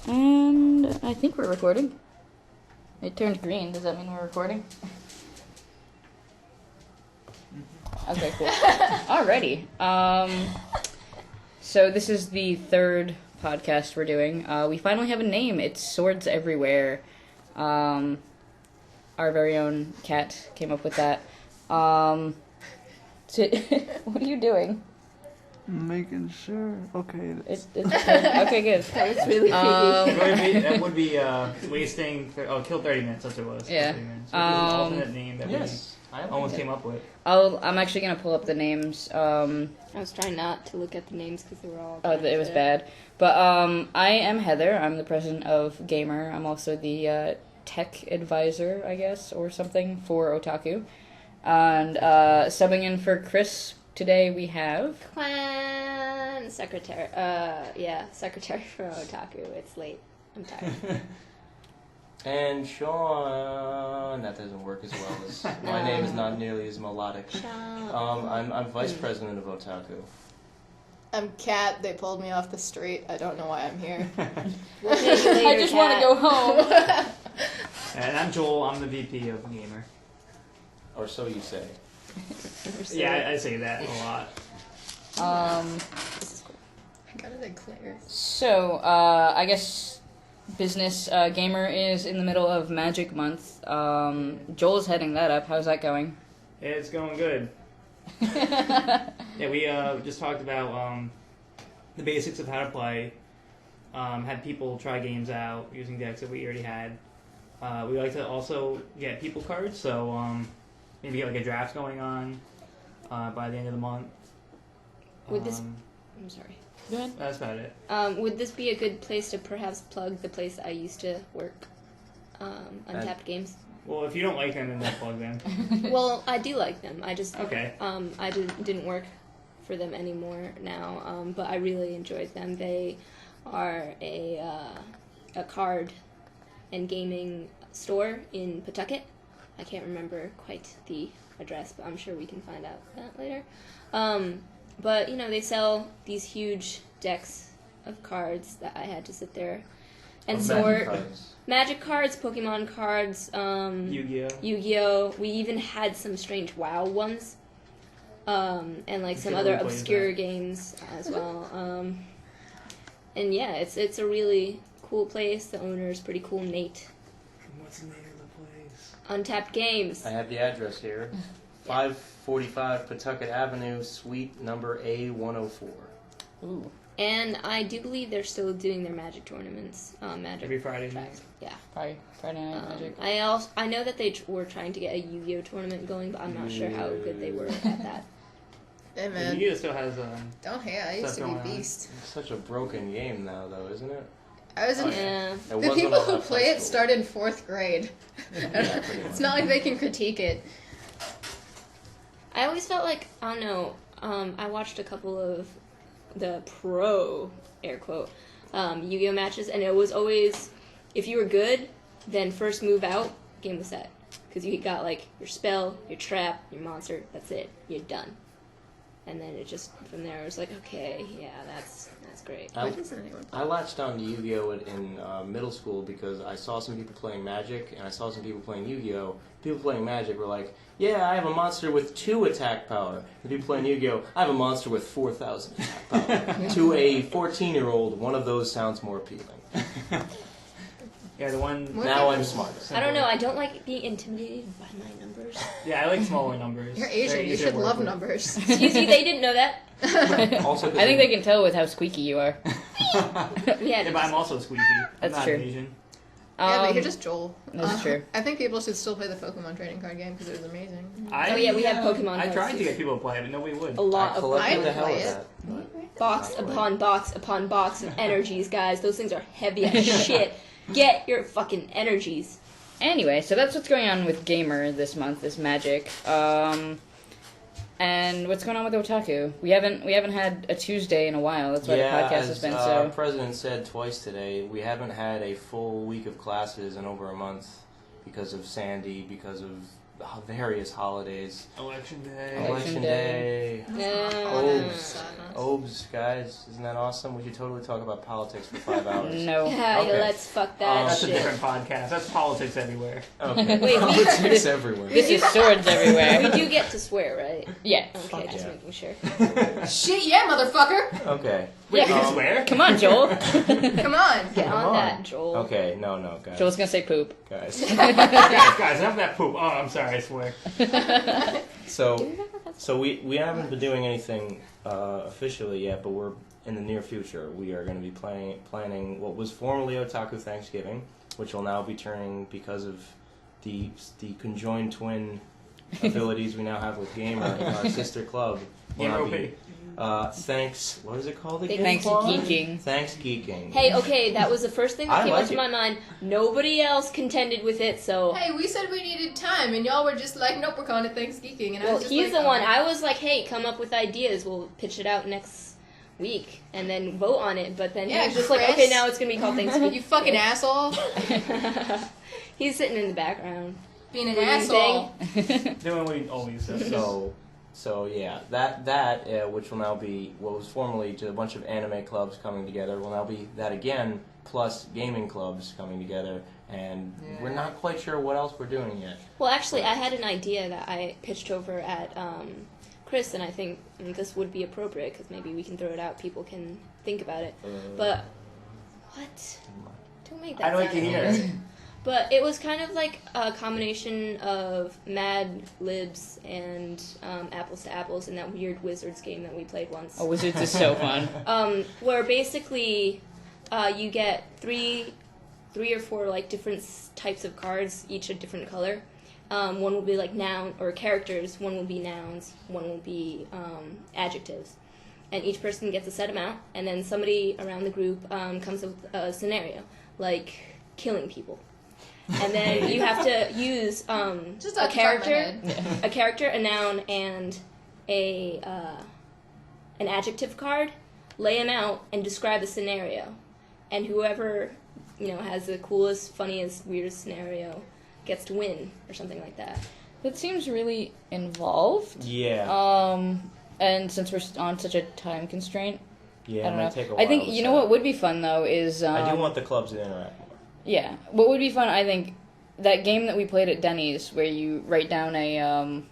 And I think we're recording. It turned green. Does that mean we're recording? Okay, cool. Alrighty. So this is the third podcast we're doing. We finally have a name. It's Swords Everywhere. Our very own Kat came up with that. What are you doing? Making sure. Okay. It's okay, good. That was really creepy. That would be wasting... kill 30 minutes, that's what it was. Yeah. 30 minutes. Which is an alternate name that we almost came up with. I'm actually going to pull up the names. I was trying not to look at the names because they were all... it was bad. But I am Heather. I'm the president of G.A.M.E.R. I'm also the tech advisor, I guess, or something, for Otaku. And subbing in for Chris today we have... Quan, secretary. Secretary for Otaku. It's late. I'm tired. And Sean, that doesn't work as well as my name is not nearly as melodic. I'm vice president of Otaku. I'm Kat. They pulled me off the street. I don't know why I'm here. I just want to go home. And I'm Joel. I'm the VP of G.A.M.E.R. Or so you say. Yeah, I say that a lot. This is cool. I gotta declare. So, I guess business G.A.M.E.R. is in the middle of Magic Month. Joel's heading that up. How's that going? It's going good. Yeah, we just talked about the basics of how to play. Had people try games out using decks that we already had. We like to also get people cards, so maybe get like a draft going on by the end of the month. Would this... I'm sorry. Go ahead. That's about it. Would this be a good place to perhaps plug the place I used to work? Untapped Games? Well, if you don't like them, then don't plug them. Well, I do like them. I just... Okay. I didn't work for them anymore now, but I really enjoyed them. They are a card and gaming store in Pawtucket. I can't remember quite the address, but I'm sure we can find out that later. But, they sell these huge decks of cards that I had to sit there and sort. Magic cards, Pokemon cards, Yu-Gi-Oh! We even had some strange WoW ones. And like some other obscure games as well. And yeah, it's a really cool place. The owner is pretty cool, Nate. What's the name of the place? Untapped Games. I have the address here. 545 Pawtucket Avenue, suite number A104. Ooh. And I do believe they're still doing their Magic tournaments. Magic Every Friday night. Yeah. Friday Night Magic. I know that they were trying to get a Yu-Gi-Oh tournament going, but I'm not sure how good they were at that. Hey man, Yu-Gi-Oh still has don't hate. I used to be beast. It's such a broken game now, though, isn't it? I was in. Yeah. The people who play it started 4th grade. It's not like they can critique it. I always felt like, I don't know, I watched a couple of the pro, air quote, Yu-Gi-Oh matches, and it was always, if you were good, then first move out, game was set. Because you got, like, your spell, your trap, your monster, that's it. You're done. And then it just, from there, it was like, okay, yeah, that's great. I latched on to Yu-Gi-Oh! In middle school because I saw some people playing Magic, and I saw some people playing Yu-Gi-Oh! People playing Magic were like, yeah, I have a monster with 2 attack power. The people playing Yu-Gi-Oh! I have a monster with 4,000 attack power. To a 14-year-old, one of those sounds more appealing. Yeah, the one... Now I'm smart. I don't know, I don't like being intimidated by my numbers. Yeah, I like smaller numbers. You're Asian. You should love numbers. Excuse me, they didn't know that. Also, I think they can tell with how squeaky you are. Yeah, but I'm also squeaky. That's I'm not true. Asian. Yeah, but you're just Joel. That's true. I think people should still play the Pokemon trading card game because it was amazing. We have Pokemon I cards, tried to too. get people to play it, but nobody would. A lot I of collected the hell play of it. that. box upon box upon box of energies, guys. Those things are heavy as shit. Get your fucking energies. Anyway, so that's what's going on with G.A.M.E.R. this month, this Magic. And what's going on with Otaku? We haven't had a Tuesday in a while. That's why the podcast has been so... Our president said twice today, we haven't had a full week of classes in over a month because of Sandy, because of various holidays. Election Day. Election Day. No. Obes, guys, isn't that awesome? We should totally talk about politics for 5 hours. No. Yeah, Okay. let's fuck that That's shit. a different podcast. That's politics everywhere. Okay. Wait, Politics everywhere. This is swords everywhere. We do get to swear, right? Yeah. Okay, just yeah. making sure. Shit, yeah, motherfucker. Okay. Wait, Yeah. you can swear? Come on, Joel. Come on. Get Come on on. that, Joel. Okay, no, guys. Joel's gonna say poop. Guys. guys, enough of that poop. Oh, I'm sorry, I swear. So we haven't been doing anything officially yet, but we're in the near future. We are going to be planning what was formerly Otaku Thanksgiving, which will now be turning because of the conjoined twin abilities we now have with G.A.M.E.R, our sister club. will now be, thanks. What is it called again? Thanks geeking. Thanks geeking. Hey, okay, that was the first thing that I came like up to it. my mind. Nobody else contended with it, so... Hey, we said we needed time, and y'all were just like, nope, we're calling it Thanks Geeking. And I Well, was just he's like, the one. alright. I was like, hey, come up with ideas. We'll pitch it out next week and then vote on it. But then Yeah, he was just like, Chris. okay, now it's going to be called Thanksgiving. You fucking asshole. He's sitting in the background. Being an What do you asshole. Doing what he always does. So yeah, that which will now be what was formerly just a bunch of anime clubs coming together will now be that again, plus gaming clubs coming together, and we're not quite sure what else we're doing yet. Well, actually, I had an idea that I pitched over at Chris, and I think this would be appropriate because maybe we can throw it out. People can think about it. But what? Don't make that I'd like sound to hear weird. it. But it was kind of like a combination of Mad Libs and Apples to Apples in that weird Wizards game that we played once. Oh, Wizards is so fun. Where basically you get three or four like different types of cards, each a different color. One will be like noun or characters. One will be nouns. One will be adjectives. And each person gets a set amount, and then somebody around the group comes up with a scenario, like killing people. And then you have to use Just a off the top of my character, head. a character, a noun, and an adjective card. Lay them out and describe a scenario, and whoever has the coolest, funniest, weirdest scenario gets to win or something like that. That seems really involved. Yeah. And since we're on such a time constraint, Yeah, I it don't might know. take a while. I think to you set know what up. would be fun though is I do want the clubs to interact more. Yeah, what would be fun? I think that game that we played at Denny's, where you write down a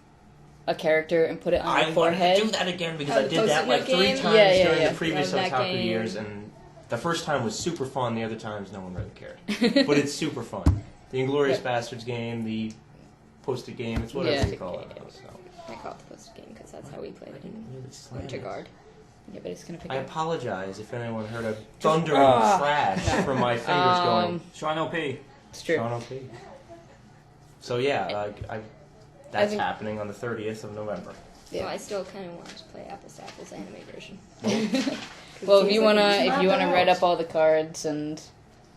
character and put it on your forehead. I want to do that again because Oh, I the did that Post-it like note 3 game? times Yeah, during yeah. the previous Love that Otaku game. years, and the first time was super fun. The other times, no one really cared. But it's super fun. The Inglourious Bastards game, the Post-it game, it's whatever Yeah. you call it. So. I call it the post game because that's how we played it in Really slam Winter it. Guard. Yeah, but it's gonna pick I up. apologize if anyone heard a thundering Ah. crash from my fingers going. Sean OP. It's true. Sean OP. So yeah, I that's think- happening on the 30th of November. Yeah. So I still kind of want to play Apples to Apples anime version. Well, It if seems you like wanna, it's if you wanna write up all the cards and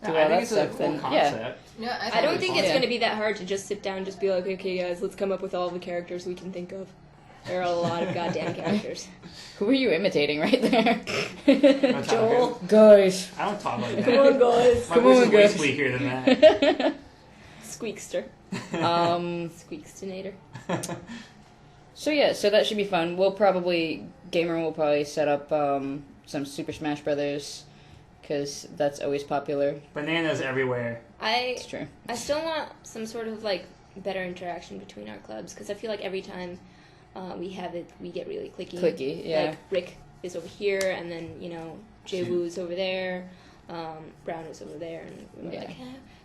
do all I think that it's a stuff, cool then yeah. concept. Yeah, I don't think it's Yeah. going to be that hard to just sit down and just be like, okay, guys, let's come up with all the characters we can think of. There are a lot of goddamn characters. Who are you imitating right there? I'm Joel. talking- Guys. I don't talk like that. Come on, guys. My Come voice on, is way guys. squeakier than that. Squeakster. Squeakstinator. So yeah, so that should be fun. Gamer will probably set up some Super Smash Brothers, because that's always popular. Bananas everywhere. It's true. I still want some sort of like better interaction between our clubs because I feel like every time we have it, we get really clicky. Yeah. Like Rick is over here, and then Jay Woo is over there, Brown is over there, and we're Yeah. like,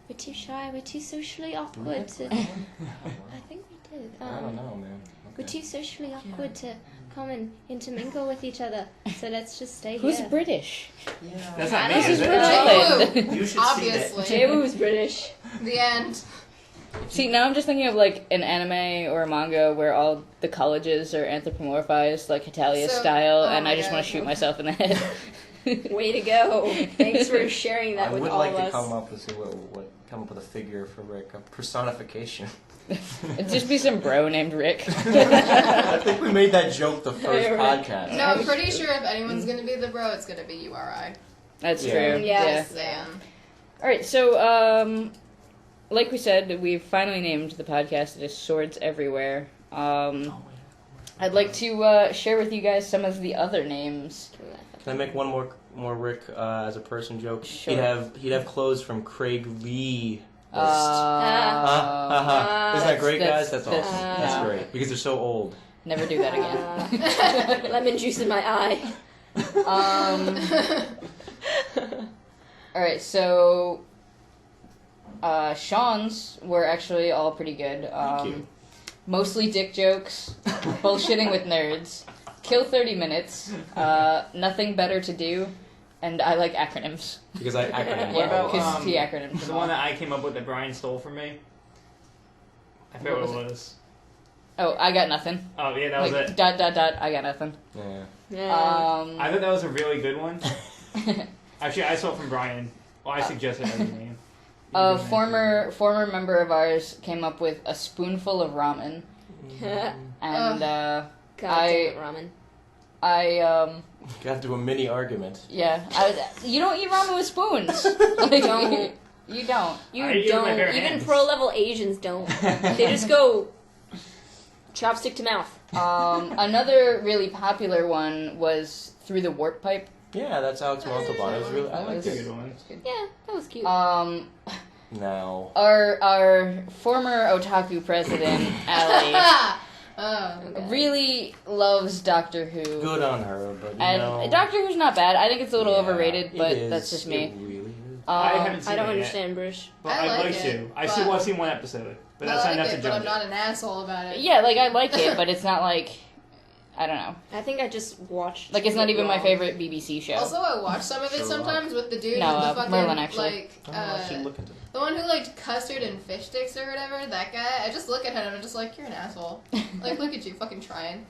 we're too shy, we're too socially awkward to. I think we did. I don't know, man. We're too socially awkward to come and intermingle with each other, so let's just stay Who's here. British? That's not me, This is is it? Rhode Island. You should Obviously. Jay Woo's British. The end. See, now I'm just thinking of like an anime or a manga where all the colleges are anthropomorphized, like Hitalia So- style, oh and my I just God. want to shoot myself in the head. Way to go! Thanks for sharing that I with would all like of to us. come up with a figure for Rick, a personification. It'd just be some bro named Rick. I think we made that joke the first You're right. podcast. No, I'm pretty sure if anyone's gonna be the bro, it's gonna be URI. That's Yeah. true. Yeah. Yeah. Sam. All right, so like we said, we've finally named the podcast. It is Swords Everywhere. I'd like to share with you guys some of the other names. Can I make one more Rick as a person joke? Sure. He'd have clothes from Craig Lee. Uh, Isn't that great, guys? That's awesome. that's- That's yeah. great because they're so old. Never do that again. Lemon juice in my eye. Alright, so Sean's were actually all pretty good. Thank you. Mostly dick jokes, bullshitting with nerds, kill 30 minutes, nothing better to do, and I like acronyms. Because I acronym. What about, because he acronyms the them one all. that I came up with that Brian stole from me? I forget what it was. Oh, I got nothing. Oh, yeah, that was Like, it. ... I got nothing. Yeah. I thought that was a really good one. Actually, I stole it from Brian. Well, I suggested that name. A former member of ours came up with a spoonful of ramen, and God I- damn it, ramen. I Got into a mini argument. you don't eat ramen with spoons. Like, Don't. you don't. You I eat it with my don't. bare Even hands. pro-level Asians don't. They just go chopstick to mouth. Another really popular one was Through the Warp Pipe. Yeah, that's Alex Montalban. It was really. I liked That's a it. good one. Yeah, that was cute. Now. Our former otaku president, Ali, Oh. really loves Doctor Who. Good on her, but you And know. Doctor Who's not bad. I think it's a little Yeah, overrated, it but is. that's just me. It really is. I haven't seen I don't it understand, Bruce. Yet, but I I'd like like it, to. I've but- seen one episode, but I that's not like enough it, to but I'm judge not it. an asshole about it. Yeah, like I like it, but it's not like I don't know. I think I just watched. Like it's not it even my wrong. favorite BBC show. Also, I watch some of it Sure. sometimes with the dude No, with the fucking Merlin, actually. like Oh, I should look into it. the one who liked custard and fish sticks or whatever. That guy. I just look at him and I'm just like, you're an asshole. Like, look at you, fucking trying.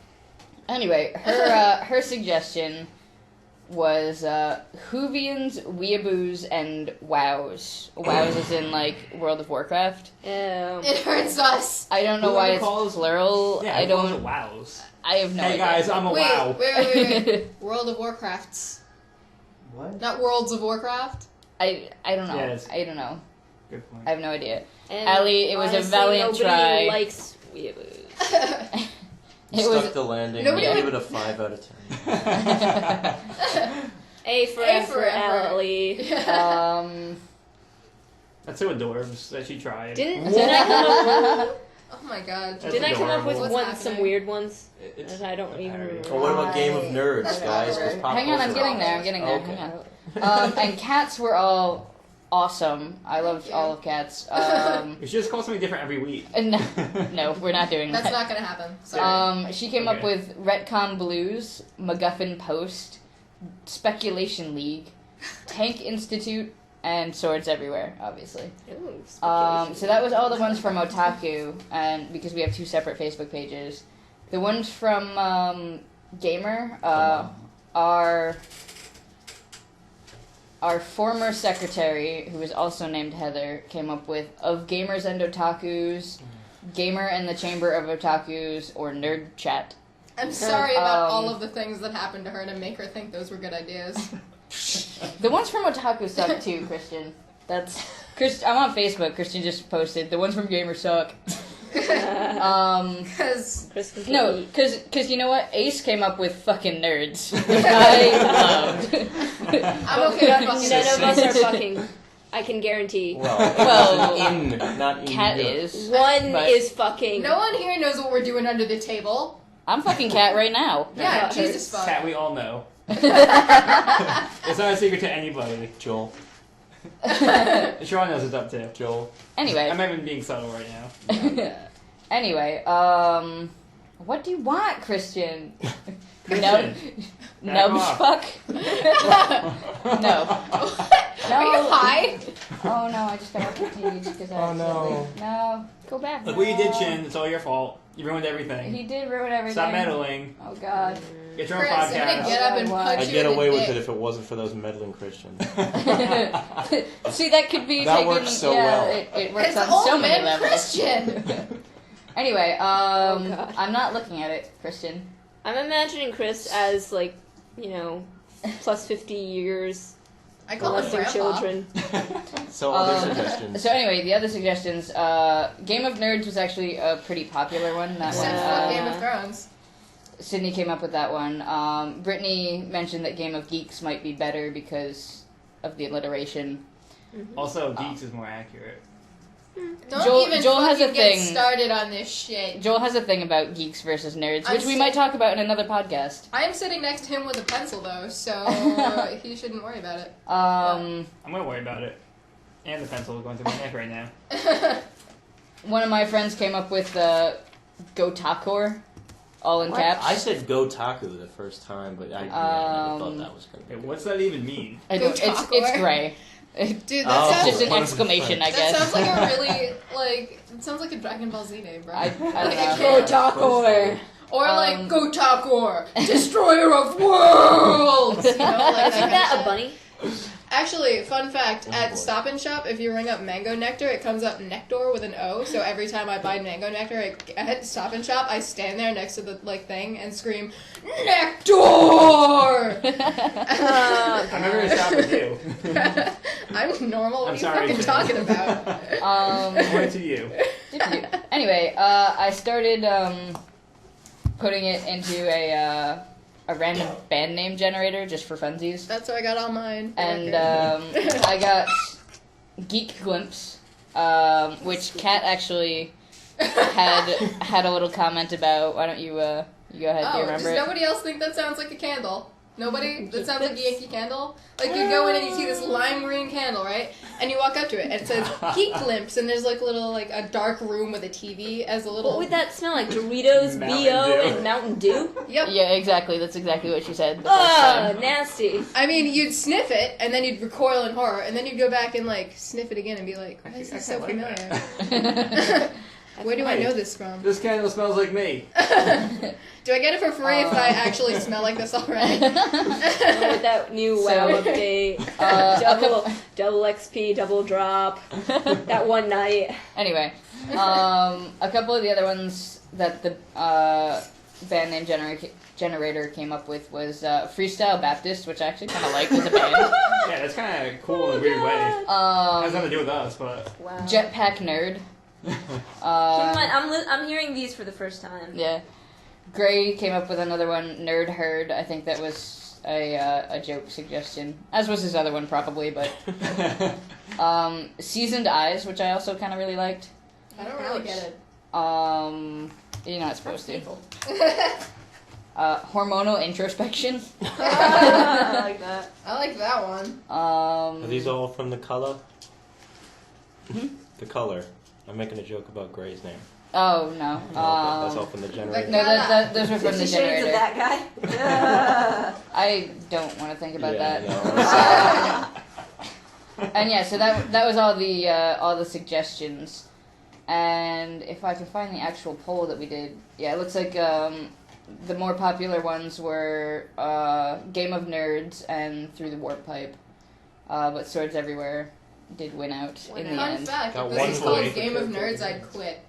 Anyway, her suggestion was Whovians, Weeaboos, and Wows. Wows is in like World of Warcraft. It hurts us. I don't know Whoever why it's calls- plural. Yeah, I it calls don't. it wows. I have no Hey idea. guys, I'm a Wait, wow. wait. World of Warcrafts, What? not Worlds of Warcraft. I don't know. Yeah, it's- I don't know. Good point. I have no idea. And Ali, it was a honestly, valiant nobody try. likes weeaboos. It Stuck was the landing. Nobody I would- give it a 5 out of 10. A for A effort, for effort. Ali. That's so adorbs that she tried. Didn't I come up? Oh my god. That's Didn't I come up with adorable. What's some happening? weird ones? It's That I don't even parody. remember. Or what about Game of Nerds, That's guys? 'Cause awkward. pop Hang on, I'm culture- getting there. I'm getting there. Okay. Hang on. And cats were all awesome. I loved all of cats. We should just call something different every week. And no, we're not doing That's that. not gonna happen. Sorry. She came up Okay. with Retcon Blues, MacGuffin Post, Speculation League, Tank Institute, and Swords Everywhere, obviously. Ooh, So that was all the ones from Otaku, and because we have two separate Facebook pages. The ones from G.A.M.E.R, our former secretary, who was also named Heather, came up with Of Gamers and Otakus, Gamer and the Chamber of Otakus, or Nerd Chat. I'm sorry about um, all of the things that happened to her to make her think those were good ideas. The ones from Otaku suck too, Christian. I'm on Facebook. Christian just posted the ones from Gamer suck. Because No, because you know what? Ace came up with fucking nerds, which I loved. I'm okay with fucking None of us nerds. are fucking. I can guarantee. Well, in, not in. Cat Europe. is. One But- is fucking. No one here knows what we're doing under the table. I'm fucking Cat right now. Yeah, That Jesus fuck. Cat, we all know. It's not a secret to anybody. Joel. Sean knows it's up to. Joel. Anyway. I'm not even being subtle right now. Anyway, what do you want, Christian? Nub, Christian, back nub off. fuck? No. No. Are you high? Oh no, I just got off the teach because I Oh, no. No. Go back. Look what you did, Chin. It's all your fault. You ruined everything. He did ruin everything. Stop meddling. Oh god. Get your own Chris, I'm gonna podcast. get up and punch I'd you get in the away with dick. it if it wasn't for those meddling Christians. See, that could be That taken. works so yeah, well. It works It's on old so many man levels. Christian. Anyway, God. I'm not looking at it, Christian. I'm imagining Chris as like, plus 50 years I call him molesting Grandpa. children. So other suggestions. So anyway, the other suggestions, Game of Nerds was actually a pretty popular one. That Except one, for Game of Thrones. Sydney came up with that one. Brittany mentioned that Game of Geeks might be better because of the alliteration. Also, Geeks is more accurate. Don't even Joel has a fucking get thing. started on this shit. Joel has a thing about geeks versus nerds, I'm which we si- might talk about in another podcast. I am sitting next to him with a pencil, though, so he shouldn't worry about it. I'm gonna worry about it. And the pencil going through my neck right now. One of my friends came up with Gotakor, all in caps. I said go taku the first time, but I never thought that was going to be Wait, what's that even mean? I don't- Gotakor? it's gray. Dude, that Oh. sounds Just an one of his exclamation, I friends. that guess. sounds like a really it sounds like a Dragon Ball Z name, bro. I Like, don't I know. can't- Gotakor. Or like Um, Gotakor, destroyer of worlds. You know, like Isn't kind that of a bunny? Actually, fun fact, Oh, at boy. Stop and Shop, if you ring up mango nectar, it comes up nectar with an O, so every time I buy mango nectar at Stop and Shop, I stand there next to the thing and scream, Nectar! I'm never gonna stop with you. I'm normal, what I'm are you sorry. fucking talking about? I went to you. Anyway, I started putting it into a random band name generator just for funsies. That's where I got all mine. And I got Geek Glimpse, which Kat actually had a little comment about. Why don't you you go ahead? Do you does remember it? nobody else think that sounds like a candle? Nobody? That sounds like a Yankee Candle? Like, you go in and you see this lime green candle, right? And you walk up to it, and it says Geek Glimpse, and there's like a dark room with a TV as a little... What would that smell like? Doritos, Mountain BO, Dew. and Mountain Dew? Yep. Yeah, exactly. That's exactly what she said. The first Ugh, time. nasty. I mean, you'd sniff it, and then you'd recoil in horror, and then you'd go back and, like, sniff it again and be like, why is this so kinda like familiar? Where do I know this from? This candle smells like me. Do I get it for free if I actually smell like this already? With that new WoW So, update. Double XP, double drop. That one night. Anyway, a couple of the other ones that the band name generator came up with was Freestyle Baptist, which I actually kind of like as a band. Yeah, that's kind of cool in a weird way. Has nothing to do with us, but Wow. Jetpack Nerd. Keep in mind, I'm hearing these for the first time. Yeah. Gray came up with another one, Nerd Herd. I think that was a joke suggestion, as was his other one probably, but Seasoned Eyes, which I also kind of really liked. I don't really get it. You're not supposed to. Hormonal Introspection. I like that. I like that one. Are these all from the color? Hmm? The color. I'm making a joke about Gray's name. Oh, no. That's all from the generator. No, those were from the 50 Shades of generator. that guy. I don't want to think about Yeah, that. no. And yeah, so that was all the suggestions. And if I can find the actual poll that we did, yeah, it looks like the more popular ones were Game of Nerds and Through the Warp Pipe. But Swords Everywhere did win out in the Fun end. fact, Got if this one was called point. Game of Nerds, I'd quit.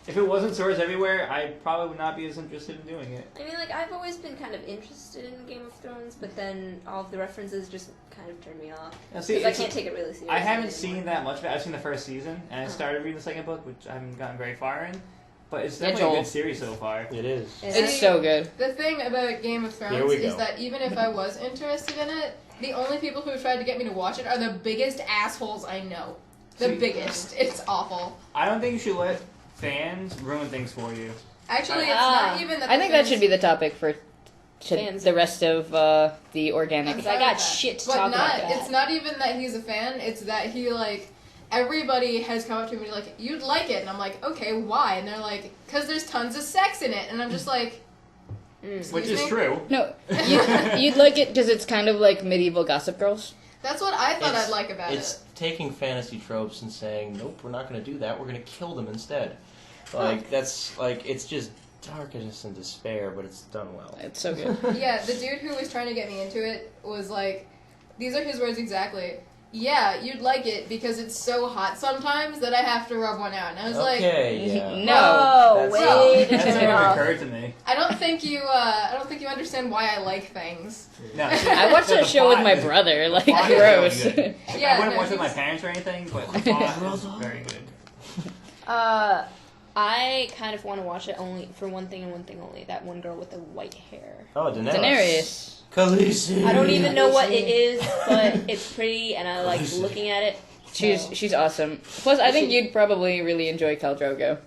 if it wasn't Swords Everywhere, I probably would not be as interested in doing it. I mean, like, I've always been kind of interested in Game of Thrones, but then all of the references just kind of turned me off. Now, see, Because I it's- can't take it really seriously. I haven't anymore. seen that much of it. I've seen the first season, and I started reading the second book, which I haven't gotten very far in. But it's Yeah, definitely a Joel. good series so far. It is. It's so good. The thing about Game of Here Thrones we is go. that even if I was interested in it, the only people who have tried to get me to watch it are the biggest assholes I know. The See- biggest. It's awful. I don't think you should let fans ruin things for you. Actually, it's Ah. not even that. I the think that fans- should be the topic for Fans. the rest of the organic. I got shit to But talk not, about. it's not even that he's a fan, it's that he, like, everybody has come up to me like, you'd like it. And I'm like, okay, why? And they're like, because there's tons of sex in it. And I'm just like, excuse Which is me? true. No, you'd like it because it's kind of like medieval Gossip Girls. That's what I thought It's- I'd like about It's it. taking fantasy tropes and saying, nope, we're not going to do that. We're going to kill them instead. Like, that's, like, it's just darkness and despair, but it's done well. It's so good. Yeah, the dude who was trying to get me into it was like, these are his words exactly. yeah, you'd like it because it's so hot sometimes that I have to rub one out. And I was Okay, yeah. No. That's- wait That never No. occurred to me. I don't think you understand why I like things. No, I watched that show with my brother. Like, plot is gross. really good. Yeah, I wouldn't no, watch it with my he's- parents or anything, but the plot was very good. I kind of want to watch it only for one thing and one thing only. That one girl with the white hair. Oh, Daenerys. Daenerys. Khaleesi. I don't even know what it is, but it's pretty, and I like looking at it. So. She's awesome. Plus, I think you'd probably really enjoy Khal Drogo.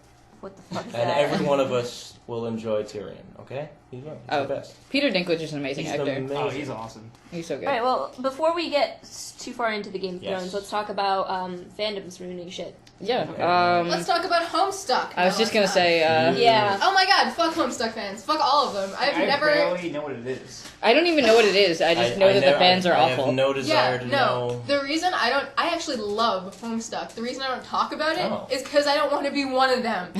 What the fuck is And that? every one of us will enjoy Tyrion, okay? He's the best. Peter Dinklage is an amazing He's actor. amazing. Oh, he's awesome. He's so good. Alright, well, before we get too far into the Game of Yes. Thrones, let's talk about Fandoms ruining shit. Yeah. Let's talk about Homestuck. I was just gonna say, Yeah. Oh my god, fuck Homestuck fans. Fuck all of them. I never. barely know what it is. I don't even know what it is. I just know that the fans are I awful. have no desire to know. The reason I actually love Homestuck. The reason I don't talk about it Oh. is because I don't want to be one of them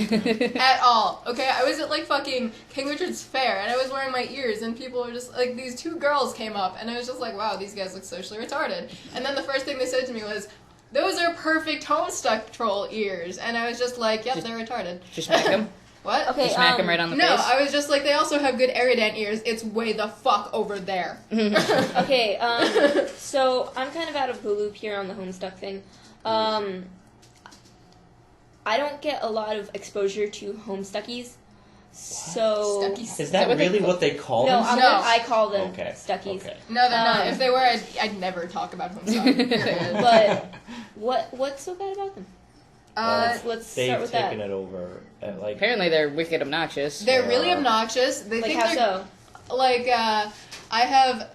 at all. Okay, I was at like fucking King Richard's Fair and I was wearing my ears and people were just like, these two girls came up and I was just like, wow, these guys look socially retarded. And then the first thing they said to me was, those are perfect Homestuck troll ears. And I was just like, yep, they're retarded. Just smack him. What? Okay, Just smack him right on the No, face. I was just like, they also have good Eridan ears. It's way the fuck over there. Okay, so I'm kind of out of the loop here on the Homestuck thing. I don't get a lot of exposure to Homestuckies. So Stuckies. Is that what they really call- what they call no, them? I call them Okay. Stuckies. Okay. No, they're not. Um, If they were, I'd never talk about Homestuck. Period. But what's so bad about them? Let's They've start with taken that. it over. Like, Apparently, they're wicked obnoxious. They're really obnoxious. They Like think how they're so? like I have.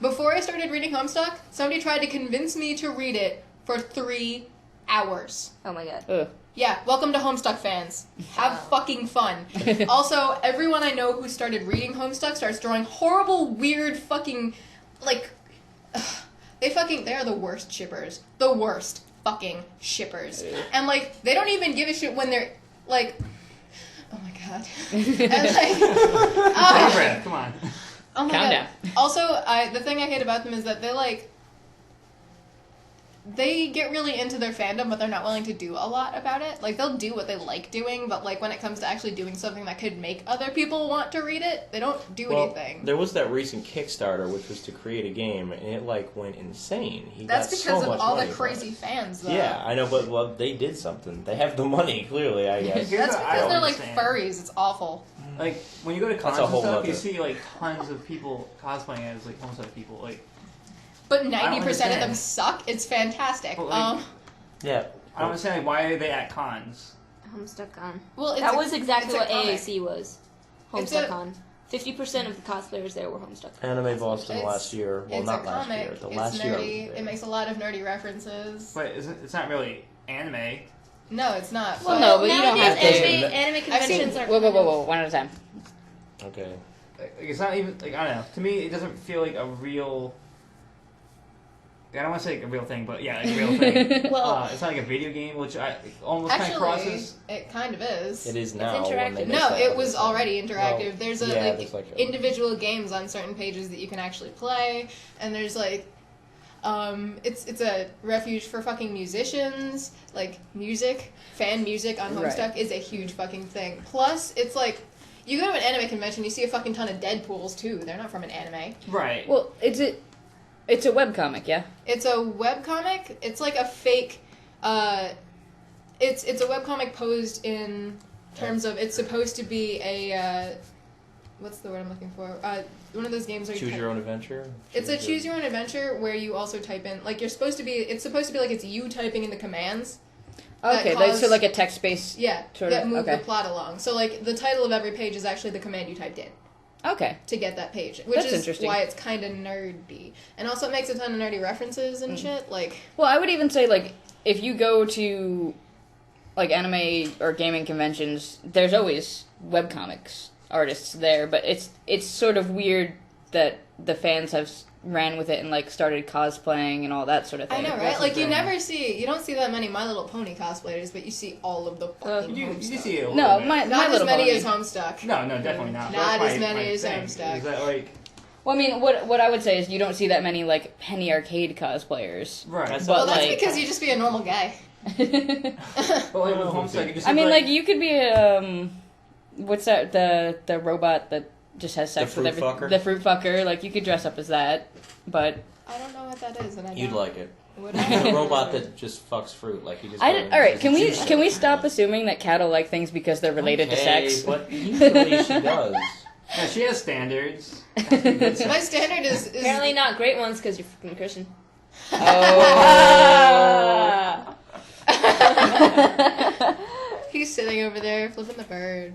Before I started reading Homestuck, somebody tried to convince me to read it for 3 hours. Oh my god. Ugh. Yeah, welcome to Homestuck fans. Have fucking fun. Also, everyone I know who started reading Homestuck starts drawing horrible, weird, fucking, like, they are the worst shippers. The worst fucking shippers. And, like, they don't even give a shit when they're, like, oh my god. And, like, Take a breath, come on. oh my Calm god. down. Also, the thing I hate about them is that they get really into their fandom, but they're not willing to do a lot about it. Like, they'll do what they like doing, but, like, when it comes to actually doing something that could make other people want to read it, they don't do anything. There was that recent Kickstarter, which was to create a game, and it like went insane. That's got because so of much all the money from crazy it. fans, though. Yeah, I know, but well, they did something. They have the money, clearly, I guess. Here's That's what I because don't they're, like, understand. furries. It's awful. Like, when you go to cons a and whole stuff, you other- see, like, tons of people cosplaying as, like, Homestuck people. Like, But don't 90% of them understand. suck. It's fantastic. But, like, Yeah. I don't understand, like, why are they at cons? HomestuckCon. well, it's That was exactly it's a what comic. AAC was. It's a- HomestuckCon. 50% of the cosplayers there were Homestuck. Anime Boston It's- last year. Well, it's not a last comic. year. The It's last year I was nerdy. there. It makes a lot of nerdy references. But it's not really anime. No, it's not. Well, no, but you don't have Nowadays, to. anime conventions are. Whoa, one at a time. Okay. Like, it's not even, like, I don't know. To me, it doesn't feel like a real... I don't want to say like a real thing, but yeah, like a real thing. Well, it's not like a video game, which almost kind of Actually, crosses... it kind of is. It is now. interactive. when they make No, that, it but was it's not. already interactive. Well, There's yeah, like there's like a- individual games on certain pages that you can actually play, and there's like, it's a refuge for fucking musicians. Like music, fan music on Right. Homestuck is a huge fucking thing. Plus, it's like. You go to an anime convention, you see a fucking ton of Deadpools too. They're not from an anime. Right. Well, it's a webcomic, yeah? It's a webcomic. It's like a fake. It's a webcomic posed in terms of it's supposed to be a. What's the word I'm looking for? One of those games where you Choose type- your own adventure. It's a choose your own adventure where you also type in like you're supposed to be. It's supposed to be like it's you typing in the commands. That Okay, cause- so like a text-based... Yeah, Sort that of, move okay. the plot along. So like the title of every page is actually the command you typed in Okay. to get that page, which That's is interesting. why it's kind of nerdy. And also it makes a ton of nerdy references and shit. Like Well, I would even say, like, if you go to, like, anime or gaming conventions, there's always webcomics artists there, but it's sort of weird that the fans have ran with it and, like, started cosplaying and all that sort of thing. I know, right? That's Like the you thing. don't see that many My Little Pony cosplayers, but you see all of the fucking You Homestuck. see it a little No, bit. my Not as Little many Pony. as Homestuck. No, definitely not. Not That's as my many as thing, Homestuck. Is that, like, Well, I mean, what I would say is you don't see that many, like, Penny Arcade cosplayers. Right. But, Well, that's like... because you just be a normal guy. But like with Homestuck, you just I mean, like like, you could be, what's that, the robot that just has sex The with fruit fucker? The fruit fucker. Like, you could dress up as that, but... I don't know what that is, and I You'd don't. like it. Would He's I? a robot that just fucks fruit. Like he just. All right, just can we juices. stop assuming that cattle like things because they're related to Okay, sex? But usually she does. yeah, she has standards. My standard is Apparently not great ones because you're freaking Christian. Oh. He's sitting over there flipping the bird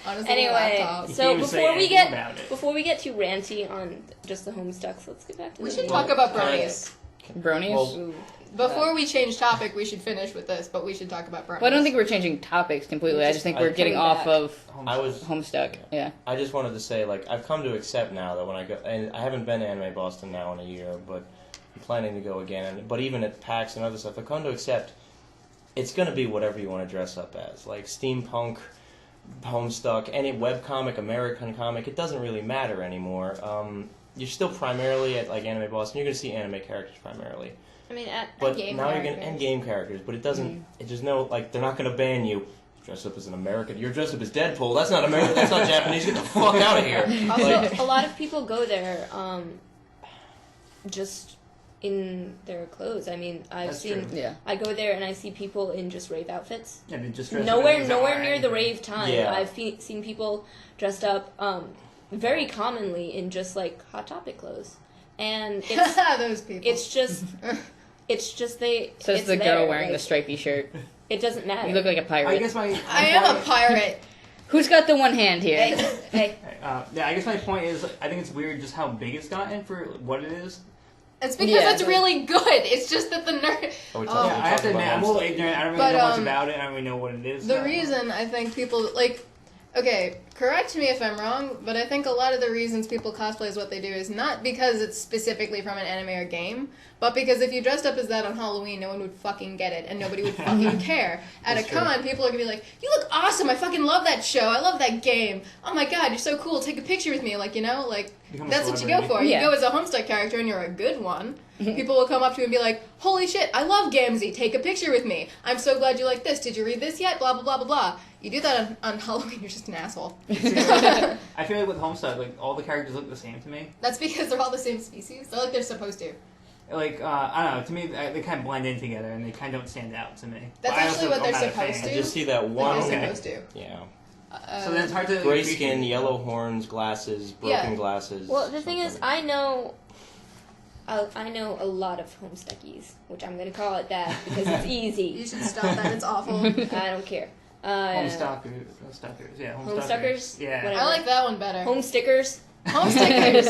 on his Anyway, little laptop. You so can't even say anything about it. before we get too ranty on just the Homestucks, let's get back to We the should main talk about topic. bronies. Bronies? Well, Ooh. Before we change topic, we should finish with this, but we should talk about bronies. Well, I don't think we're changing topics completely. I just think we're getting coming off back. of I was. Homestuck. Yeah. I just wanted to say, like, I've come to accept now that when I go, and I haven't been to Anime Boston now in a year, but I'm planning to go again. But even at PAX and other stuff, I've come to accept it's going to be whatever you want to dress up as, like steampunk, Homestuck, any webcomic, American comic. It doesn't really matter anymore. You're still primarily at like Anime Boston. You're going to see anime characters primarily. I mean, at But game now you're characters. gonna end game characters, but it doesn't. It just no like they're not gonna ban you. Dress up as an American. You're dressed up as Deadpool. That's not American. That's not Japanese. Get the fuck out of here. Also, Like, a lot of people go there just in their clothes. I mean, I've That's seen. true. Yeah. I go there and I see people in just rave outfits. Yeah, they just dress up Nowhere as Zara near the and- rave time. Yeah. I've seen people dressed up very commonly in just like Hot Topic clothes, and it's Those people. it's just they. Says it's the girl there, wearing like, the stripy shirt. It doesn't matter. You look like a I pirate. guess my I am a pirate. Who's got the one hand here? Hey, hey. Yeah, I guess my point is, I think it's weird just how big it's gotten for what it is. It's because Yeah, it's but- really good. It's just that the nerd. are we Oh. talking, Yeah, I have to admit, I'm a little Homestuck? ignorant. I don't really But, know much um, about it. I don't really know what it is. The reason I think people like, okay, correct me if I'm wrong, but I think a lot of the reasons people cosplay is what they do is not because it's specifically from an anime or game, but because if you dressed up as that on Halloween, no one would fucking get it and nobody would fucking care. At That's a true. con, people are gonna be like, "You look awesome! I fucking love that show! I love that game! Oh my god, you're so cool! Take a picture with me!" Like, you know, like Become a that's what you go celebrity. for. Yeah. You go as a Homestuck character and you're a good one. People will come up to you and be like, "Holy shit, I love G.A.M.E.R. Take a picture with me. I'm so glad you like this. Did you read this yet? Blah blah blah blah blah." You do that on Halloween, you're just an asshole. I feel like with Homestuck, like all the characters look the same to me. That's because they're all the same species. They're like they're supposed to. Like I don't know. To me, they kind of blend in together, and they kind of don't stand out to me. That's But I actually also- what they're I'm not a supposed fan. to. I just see that Like one. they're okay. supposed to. Yeah. So then it's hard to Gray appreciate skin, it. yellow horns, glasses, broken Yeah. glasses. Well, the thing is, something. I know a lot of Homestuckies, which I'm gonna call it that because it's You easy. should stop that. It's awful. I don't care. Homestuckers, yeah, Homestuckers? yeah. Whatever. I like that one better. Home stickers. Home stickers.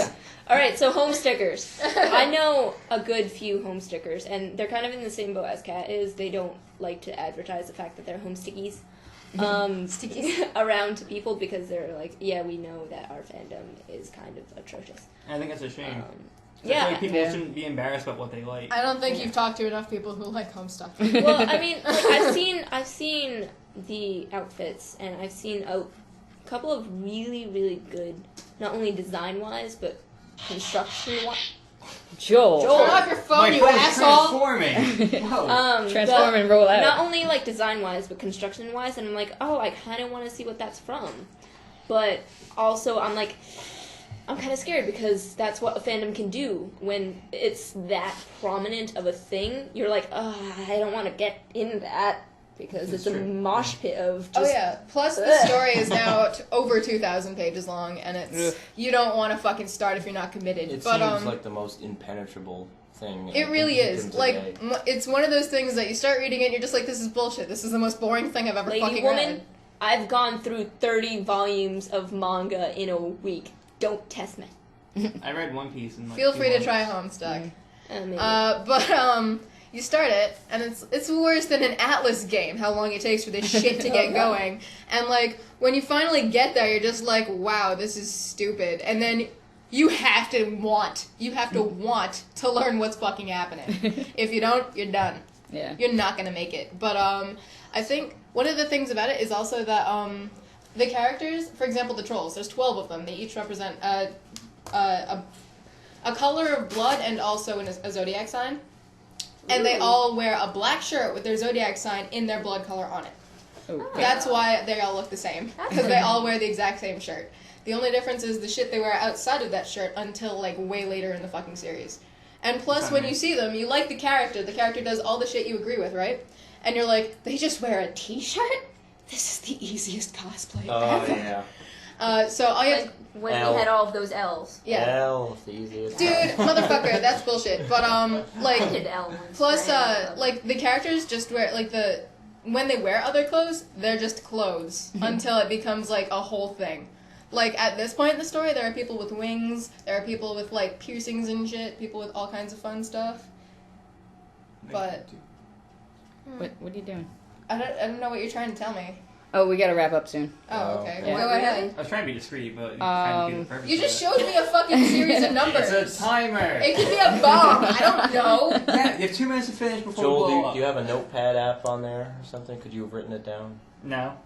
All right, so home stickers. I know a good few home stickers, and they're kind of in the same boat as Kat is. They don't like to advertise the fact that they're home stickies Stickies. around to people because they're like, yeah, we know that our fandom is kind of atrocious. I think that's a shame. I Yeah. feel like people Yeah. shouldn't be embarrassed about what they like. I don't think you've talked to enough people who like Homestuck. Well, I mean, like, I've seen the outfits, and I've seen a couple of really, really good, not only design wise, but construction wise. Joel. Joel. Turn off your phone, you asshole. transforming. Whoa. Transform and roll out. Not only like design wise, but construction wise, and I'm like, oh, I kind of want to see what that's from, but also I'm like, I'm kind of scared because that's what a fandom can do when it's that prominent of a thing. You're like, I don't want to get in that because it's a mosh pit of just. Oh yeah. Plus the story is now over 2,000 pages long, and it's you don't want to fucking start if you're not committed. It but seems like the most impenetrable thing. it really is. today. Like it's one of those things that you start reading it, and you're just like, this is bullshit. This is the most boring thing I've ever Lady fucking Woman, read. I've gone through 30 volumes of manga in a week. Don't test me. I read One Piece in like Feel 2 free to months. try Homestuck. Maybe. But you start it, and it's worse than an Atlas game, how long it takes for this shit to get going. And, like, when you finally get there, you're just like, wow, this is stupid. And then you have to want to learn what's fucking happening. If you don't, you're done. Yeah. You're not gonna make it. But, I think one of the things about it is also that, the characters, for example, the trolls, there's 12 of them. They each represent, a color of blood and also a zodiac sign. And they all wear a black shirt with their zodiac sign in their blood color on it. Okay. That's why they all look the same. Because they all wear the exact same shirt. The only difference is the shit they wear outside of that shirt until, like, way later in the fucking series. And plus, when you see them, you like the character. The character does all the shit you agree with, right? And you're like, they just wear a t-shirt? This is the easiest cosplay ever. Yeah. So all you have... When L. we had all of those L's. Yeah. L, the easiest. Dude, motherfucker, that's bullshit. But, I like... did L once. Plus, right? like, the characters just wear, like, when they wear other clothes, they're just clothes until it becomes, like, a whole thing. Like, at this point in the story, there are people with wings, there are people with, like, piercings and shit, people with all kinds of fun stuff. But What are you doing? I don't know what you're trying to tell me. Oh, we gotta wrap up soon. Oh, okay. Yeah. Go ahead. I was trying to be discreet, but you kind of do the purpose You of just it. showed me a fucking series of numbers. It's a timer. It could be a bomb. I don't know. Yeah, you have 2 minutes to finish before we Joel, blow up. do you have a notepad app on there or something? Could you have written it down? No.